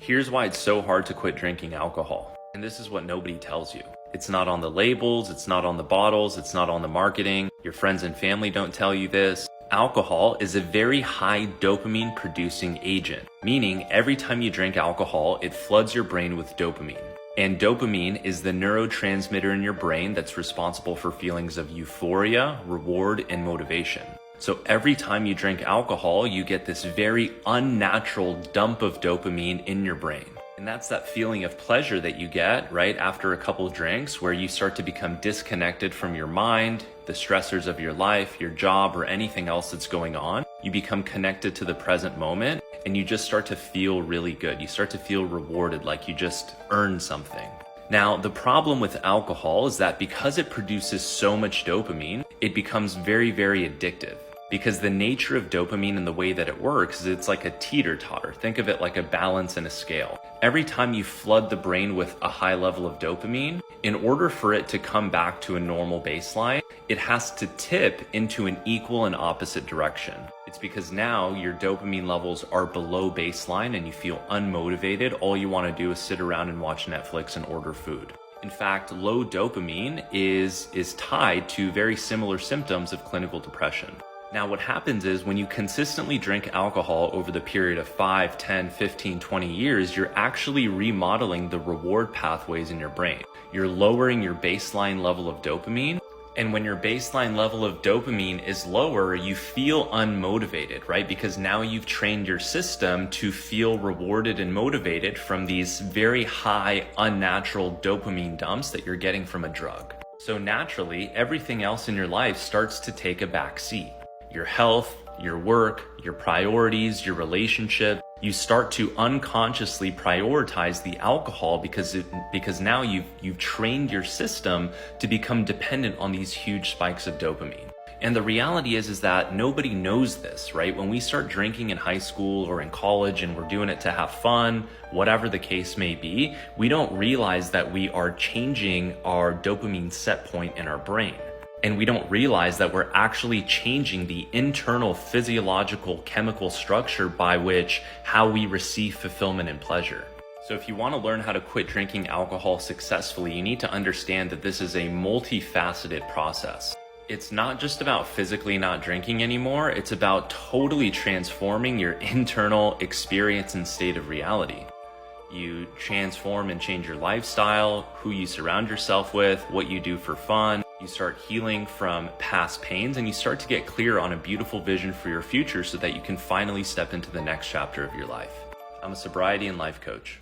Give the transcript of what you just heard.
Here's why it's so hard to quit drinking alcohol. And this is what nobody tells you. It's not on the labels, it's not on the bottles, it's not on the marketing. Your friends and family don't tell you this. Alcohol is a very high dopamine producing agent, meaning every time you drink alcohol, it floods your brain with dopamine. And dopamine is the neurotransmitter in your brain that's responsible for feelings of euphoria, reward, and motivation. So every time you drink alcohol, you get this very unnatural dump of dopamine in your brain. And that's that feeling of pleasure that you get right after a couple drinks, where you start to become disconnected from your mind, the stressors of your life, your job, or anything else that's going on. You become connected to the present moment, and you just start to feel really good. You start to feel rewarded, like you just earned something. Now, the problem with alcohol is that because it produces so much dopamine, it becomes very, very addictive. Because the nature of dopamine and the way that it works is it's like a teeter-totter. Think of it like a balance in a scale. Every time you flood the brain with a high level of dopamine, in order for it to come back to a normal baseline, it has to tip into an equal and opposite direction. It's because now your dopamine levels are below baseline and you feel unmotivated. All you want to do is sit around and watch Netflix and order food. In fact, low dopamine is tied to very similar symptoms of clinical depression. Now, what happens is when you consistently drink alcohol over the period of 5, 10, 15, 20 years, you're actually remodeling the reward pathways in your brain. You're lowering your baseline level of dopamine. And when your baseline level of dopamine is lower, you feel unmotivated, right? Because now you've trained your system to feel rewarded and motivated from these very high, unnatural dopamine dumps that you're getting from a drug. So naturally, everything else in your life starts to take a back seat. Your health, your work, your priorities, your relationship, you start to unconsciously prioritize the alcohol because now you've trained your system to become dependent on these huge spikes of dopamine. And the reality is that nobody knows this, right? When we start drinking in high school or in college and we're doing it to have fun, whatever the case may be, we don't realize that we are changing our dopamine set point in our brain. And we don't realize that we're actually changing the internal physiological chemical structure by which how we receive fulfillment and pleasure. So if you want to learn how to quit drinking alcohol successfully, you need to understand that this is a multifaceted process. It's not just about physically not drinking anymore, it's about totally transforming your internal experience and state of reality. You transform and change your lifestyle, who you surround yourself with, what you do for fun. You start healing from past pains and you start to get clear on a beautiful vision for your future so that you can finally step into the next chapter of your life. I'm a sobriety and life coach.